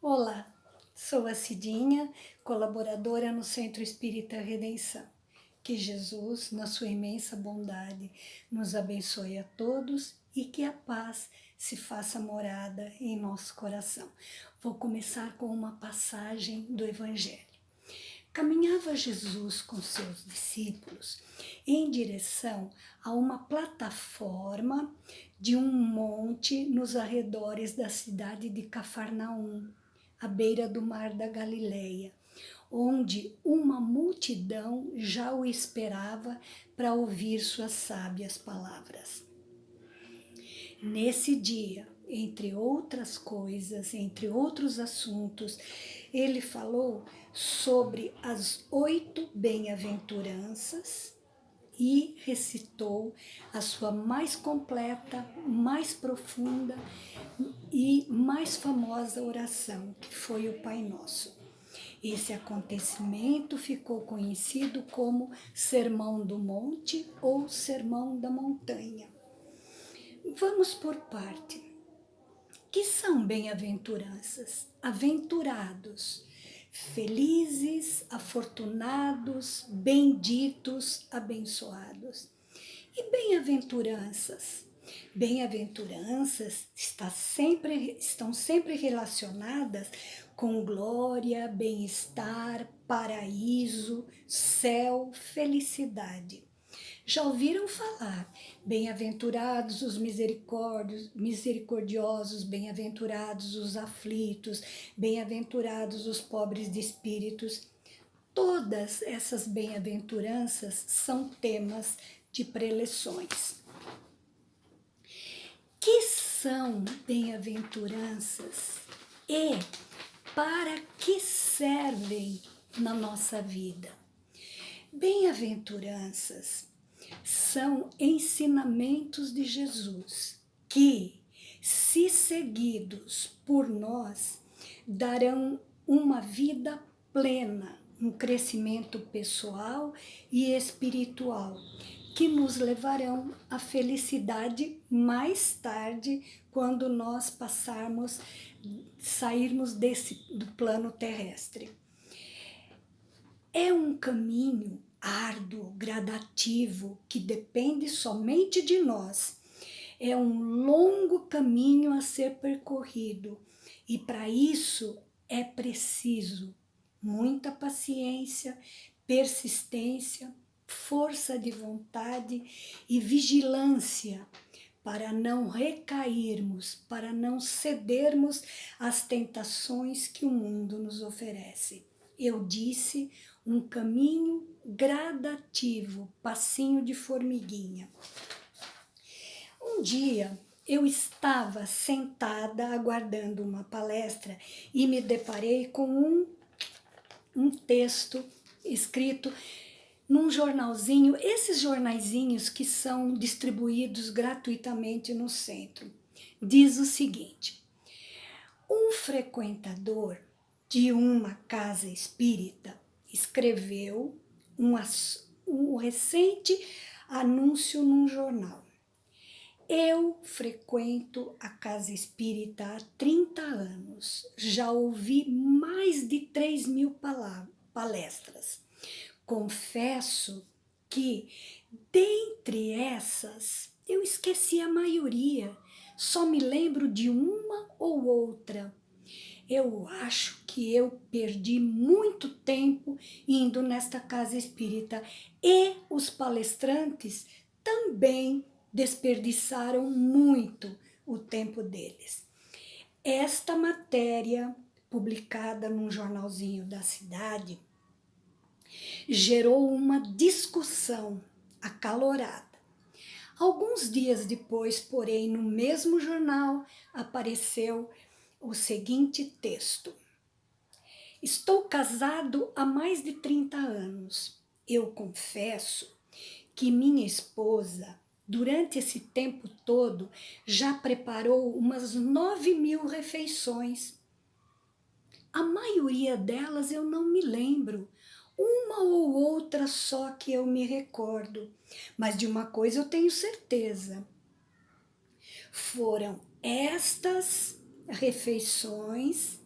Olá, sou a Cidinha, colaboradora no Centro Espírita Redenção. Que Jesus, na sua imensa bondade, nos abençoe a todos e que a paz se faça morada em nosso coração. Vou começar com uma passagem do Evangelho. Caminhava Jesus com seus discípulos em direção a uma plataforma de um monte nos arredores da cidade de Cafarnaum, à beira do mar da Galileia, onde uma multidão já o esperava para ouvir suas sábias palavras. Nesse dia, entre outras coisas, entre outros assuntos, ele falou sobre as 8 bem-aventuranças e recitou a sua mais completa, mais profunda e mais famosa oração, que foi o Pai Nosso. Esse acontecimento ficou conhecido como Sermão do Monte ou Sermão da Montanha. Vamos por parte. Que são bem-aventuranças? Aventurados, felizes, afortunados, benditos, abençoados. E bem-aventuranças? Bem-aventuranças estão sempre relacionadas com glória, bem-estar, paraíso, céu, felicidade. Já ouviram falar? Bem-aventurados os misericordiosos, bem-aventurados os aflitos, bem-aventurados os pobres de espíritos. Todas essas bem-aventuranças são temas de preleções. Que são bem-aventuranças e para que servem na nossa vida? Bem-aventuranças são ensinamentos de Jesus que, se seguidos por nós, darão uma vida plena, um crescimento pessoal e espiritual, que nos levarão à felicidade mais tarde, quando nós sairmos do plano terrestre. É um caminho árduo, gradativo, que depende somente de nós. É um longo caminho a ser percorrido e para isso é preciso muita paciência, persistência, força de vontade e vigilância para não recairmos, para não cedermos às tentações que o mundo nos oferece. Eu disse, um caminho gradativo, passinho de formiguinha. Um dia eu estava sentada aguardando uma palestra e me deparei com um texto escrito num jornalzinho, esses jornaizinhos que são distribuídos gratuitamente no centro. Diz o seguinte: um frequentador de uma casa espírita escreveu um recente anúncio num jornal. Eu frequento a casa espírita há 30 anos, já ouvi mais de 3.000 palestras. Confesso que, dentre essas, eu esqueci a maioria, só me lembro de uma ou outra. Eu acho que eu perdi muito tempo indo nesta casa espírita e os palestrantes também desperdiçaram muito o tempo deles. Esta matéria, publicada num jornalzinho da cidade, gerou uma discussão acalorada. Alguns dias depois, porém, no mesmo jornal apareceu o seguinte texto: estou casado há mais de 30 anos. Eu confesso que minha esposa, durante esse tempo todo, já preparou umas 9.000 refeições. A maioria delas eu não me lembro, uma ou outra só que eu me recordo, mas de uma coisa eu tenho certeza: foram estas refeições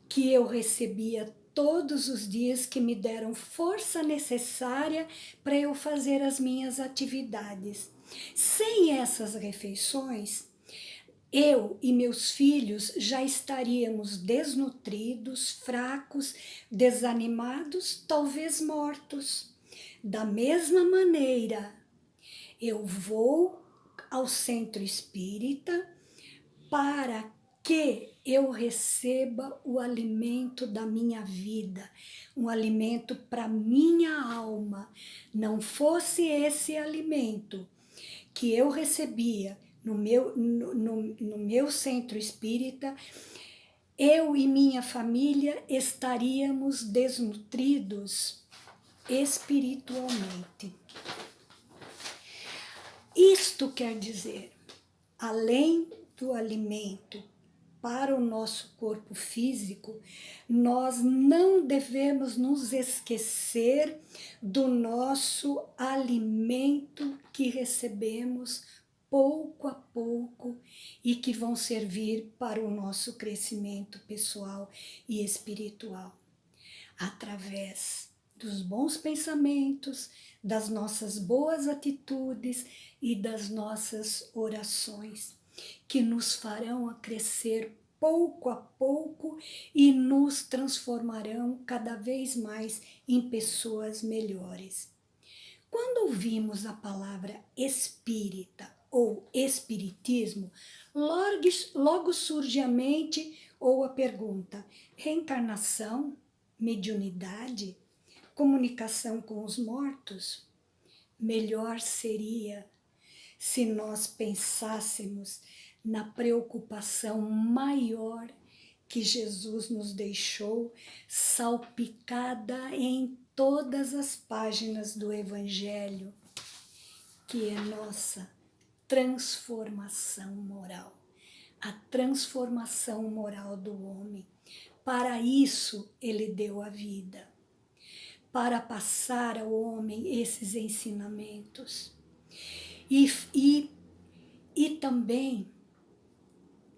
que eu recebia todos os dias, que me deram força necessária para eu fazer as minhas atividades. Sem essas refeições, eu e meus filhos já estaríamos desnutridos, fracos, desanimados, talvez mortos. Da mesma maneira, eu vou ao centro espírita para que eu receba o alimento da minha vida, um alimento para minha alma. Não fosse esse alimento que eu recebia no meu centro espírita, eu e minha família estaríamos desnutridos espiritualmente. Isto quer dizer, além do alimento para o nosso corpo físico, nós não devemos nos esquecer do nosso alimento que recebemos pouco a pouco e que vão servir para o nosso crescimento pessoal e espiritual, através dos bons pensamentos, das nossas boas atitudes e das nossas orações, que nos farão a crescer pouco a pouco e nos transformarão cada vez mais em pessoas melhores. Quando ouvimos a palavra espírita ou espiritismo, logo surge à mente ou a pergunta: reencarnação, mediunidade, comunicação com os mortos? Melhor seria se nós pensássemos na preocupação maior que Jesus nos deixou, salpicada em todas as páginas do Evangelho, que é nossa transformação moral, a transformação moral do homem. Para isso ele deu a vida, para passar ao homem esses ensinamentos. E também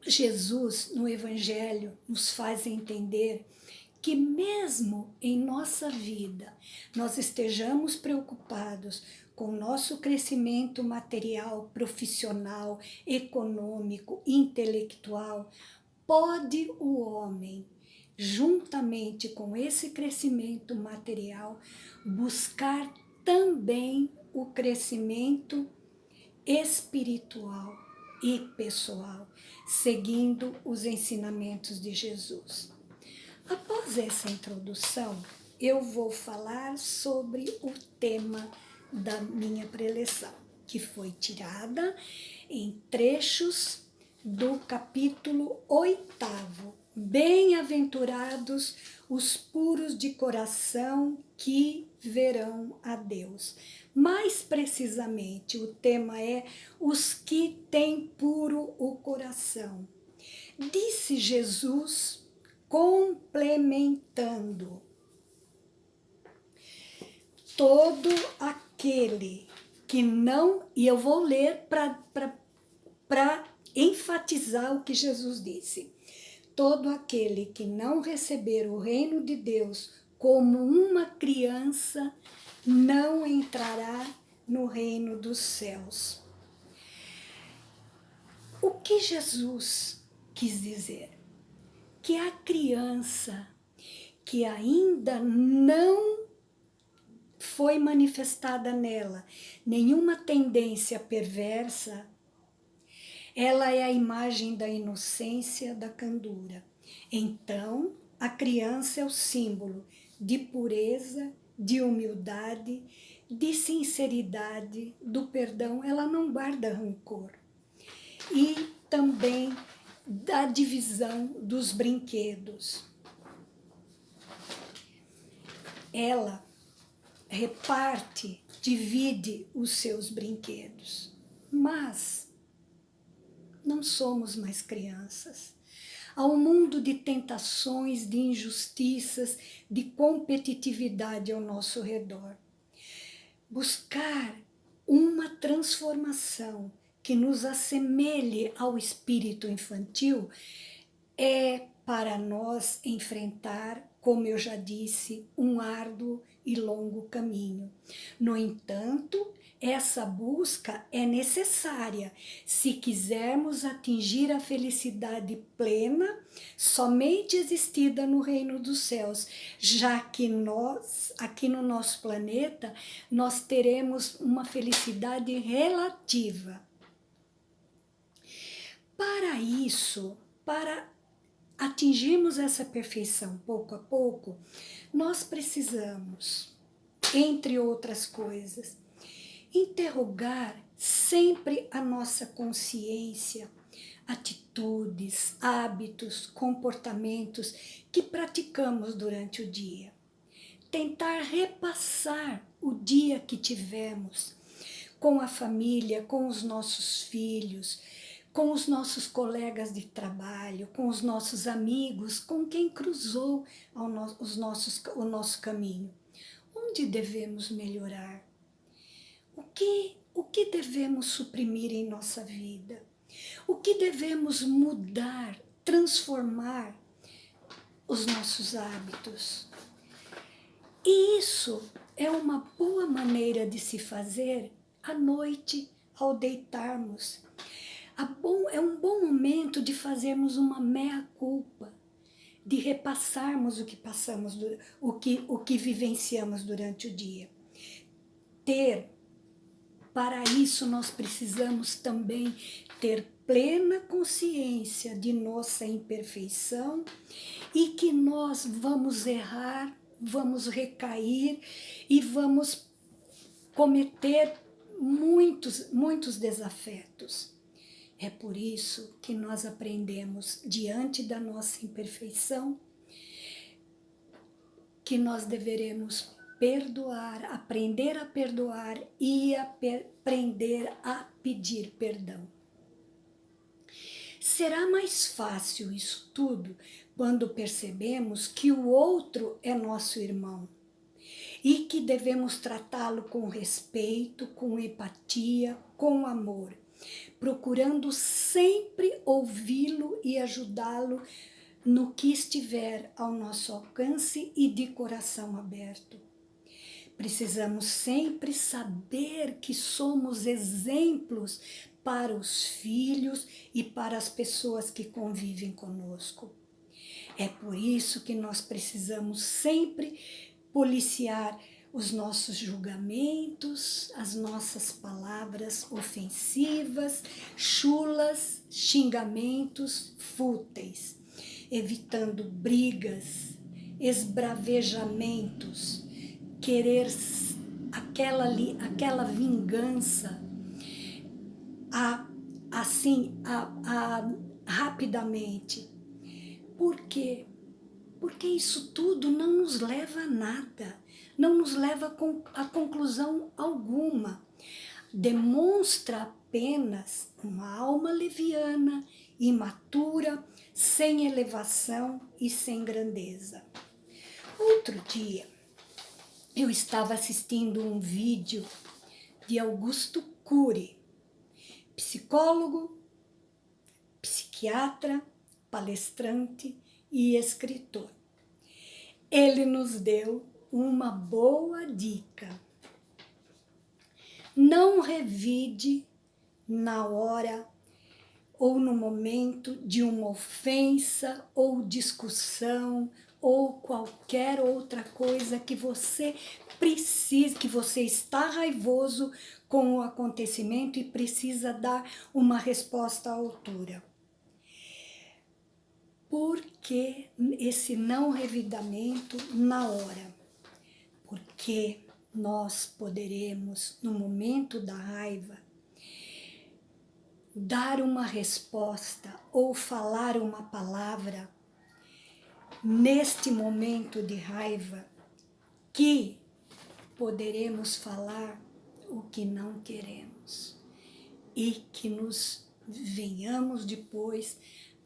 Jesus no Evangelho nos faz entender que mesmo em nossa vida nós estejamos preocupados com o nosso crescimento material, profissional, econômico, intelectual, pode o homem, juntamente com esse crescimento material, buscar também o crescimento espiritual e pessoal, seguindo os ensinamentos de Jesus. Após essa introdução, eu vou falar sobre o tema da minha preleção, que foi tirada em trechos do capítulo 8º. Bem-aventurados os puros de coração, que verão a Deus. Mais precisamente, o tema é os que têm puro o coração. Disse Jesus, complementando: todo aquele que não... E eu vou ler para enfatizar o que Jesus disse. Todo aquele que não receber o reino de Deus como uma criança não entrará no reino dos céus. O que Jesus quis dizer? Que a criança que ainda não foi manifestada nela nenhuma tendência perversa, ela é a imagem da inocência, da candura. Então, a criança é o símbolo de pureza, de humildade, de sinceridade, do perdão. Ela não guarda rancor. E também da divisão dos brinquedos. Ela reparte, divide os seus brinquedos. Mas não somos mais crianças. Há um mundo de tentações, de injustiças, de competitividade ao nosso redor. Buscar uma transformação que nos assemelhe ao espírito infantil é para nós enfrentar, como eu já disse, um árduo e longo caminho. No entanto, essa busca é necessária se quisermos atingir a felicidade plena somente existida no reino dos céus, já que nós, aqui no nosso planeta, nós teremos uma felicidade relativa. Para isso, para atingirmos essa perfeição pouco a pouco, nós precisamos, entre outras coisas, interrogar sempre a nossa consciência, atitudes, hábitos, comportamentos que praticamos durante o dia. Tentar repassar o dia que tivemos com a família, com os nossos filhos, com os nossos colegas de trabalho, com os nossos amigos, com quem cruzou o nosso caminho. Onde devemos melhorar? O que devemos suprimir em nossa vida? O que devemos mudar, transformar os nossos hábitos? E isso é uma boa maneira de se fazer à noite, ao deitarmos. É um bom momento de fazermos uma meia-culpa, de repassarmos o que passamos, o que vivenciamos durante o dia. Para isso nós precisamos também ter plena consciência de nossa imperfeição e que nós vamos errar, vamos recair e vamos cometer muitos desafetos. É por isso que nós aprendemos, diante da nossa imperfeição, que nós deveremos perdoar, aprender a perdoar e aprender a pedir perdão. Será mais fácil isso tudo quando percebemos que o outro é nosso irmão e que devemos tratá-lo com respeito, com empatia, com amor, procurando sempre ouvi-lo e ajudá-lo no que estiver ao nosso alcance e de coração aberto. Precisamos sempre saber que somos exemplos para os filhos e para as pessoas que convivem conosco. É por isso que nós precisamos sempre policiar os nossos julgamentos, as nossas palavras ofensivas, chulas, xingamentos fúteis, evitando brigas, esbravejamentos, querer aquela vingança rapidamente. Por quê? Porque isso tudo não nos leva a nada, não nos leva a conclusão alguma. Demonstra apenas uma alma leviana, imatura, sem elevação e sem grandeza. Outro dia, eu estava assistindo um vídeo de Augusto Cury, psicólogo, psiquiatra, palestrante e escritor. Ele nos deu uma boa dica. Não revide na hora ou no momento de uma ofensa ou discussão ou qualquer outra coisa que você precise, que você está raivoso com o acontecimento e precisa dar uma resposta à altura. Por que esse não revidamento na hora? Porque nós poderemos, no momento da raiva, dar uma resposta ou falar uma palavra neste momento de raiva que poderemos falar o que não queremos e que nos venhamos depois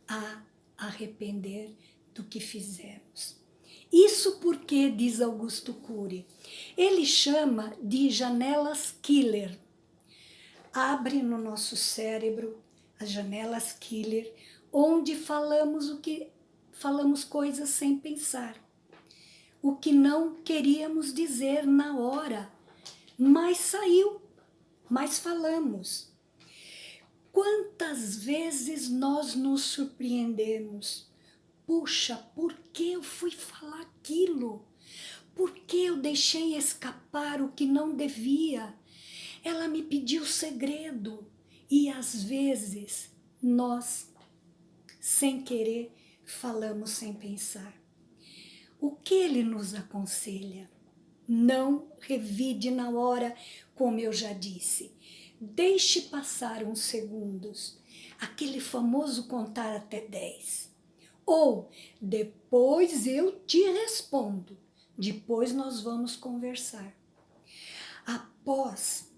a arrepender do que fizemos. Isso porque, diz Augusto Cury, ele chama de janelas killer. Abre no nosso cérebro as janelas killer, onde falamos o que falamos coisas sem pensar, o que não queríamos dizer na hora, mas saiu, mas falamos. Quantas vezes nós nos surpreendemos? Puxa, por que eu fui falar aquilo? Por que eu deixei escapar o que não devia? Ela me pediu segredo. E às vezes nós, sem querer, falamos sem pensar. O que ele nos aconselha? Não revide na hora, como eu já disse. Deixe passar uns segundos, aquele famoso contar até 10. Ou, depois eu te respondo, depois nós vamos conversar. Após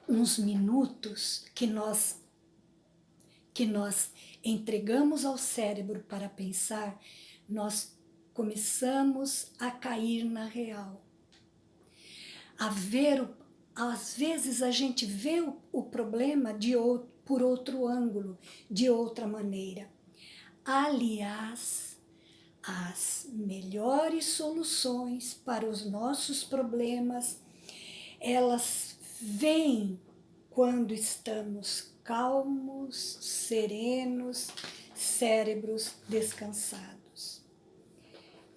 uns minutos que nós entregamos ao cérebro para pensar, nós começamos a cair na real. Às vezes a gente vê o problema por outro ângulo, de outra maneira. Aliás, as melhores soluções para os nossos problemas, elas vêm quando estamos calmos, serenos, cérebros descansados.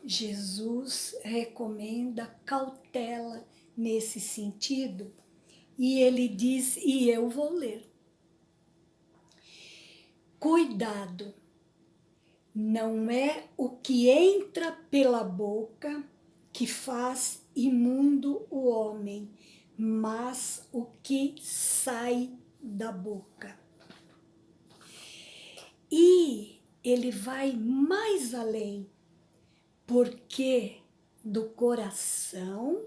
Jesus recomenda cautela nesse sentido e ele diz, e eu vou ler: cuidado, não é o que entra pela boca que faz imundo o homem, mas o que sai da boca. E ele vai mais além, porque do coração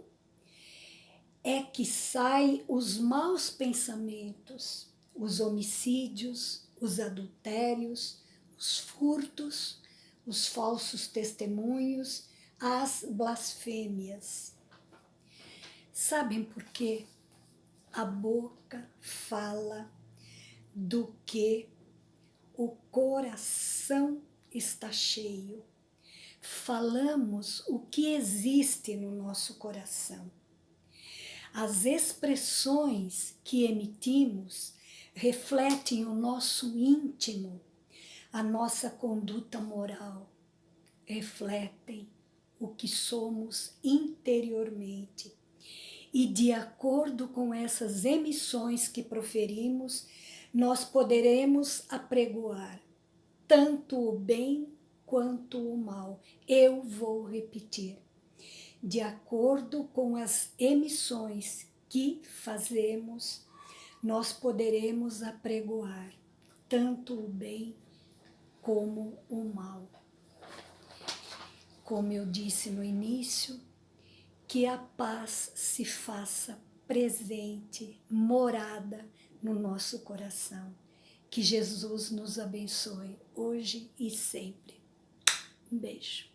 é que saem os maus pensamentos, os homicídios, os adultérios, os furtos, os falsos testemunhos, as blasfêmias. Sabem por quê? A boca fala do que o coração está cheio. Falamos o que existe no nosso coração. As expressões que emitimos refletem o nosso íntimo, a nossa conduta moral, refletem o que somos interiormente. E de acordo com essas emissões que proferimos, nós poderemos apregoar tanto o bem quanto o mal. Eu vou repetir. De acordo com as emissões que fazemos, nós poderemos apregoar tanto o bem como o mal. Como eu disse no início, que a paz se faça presente, morada no nosso coração. Que Jesus nos abençoe hoje e sempre. Um beijo.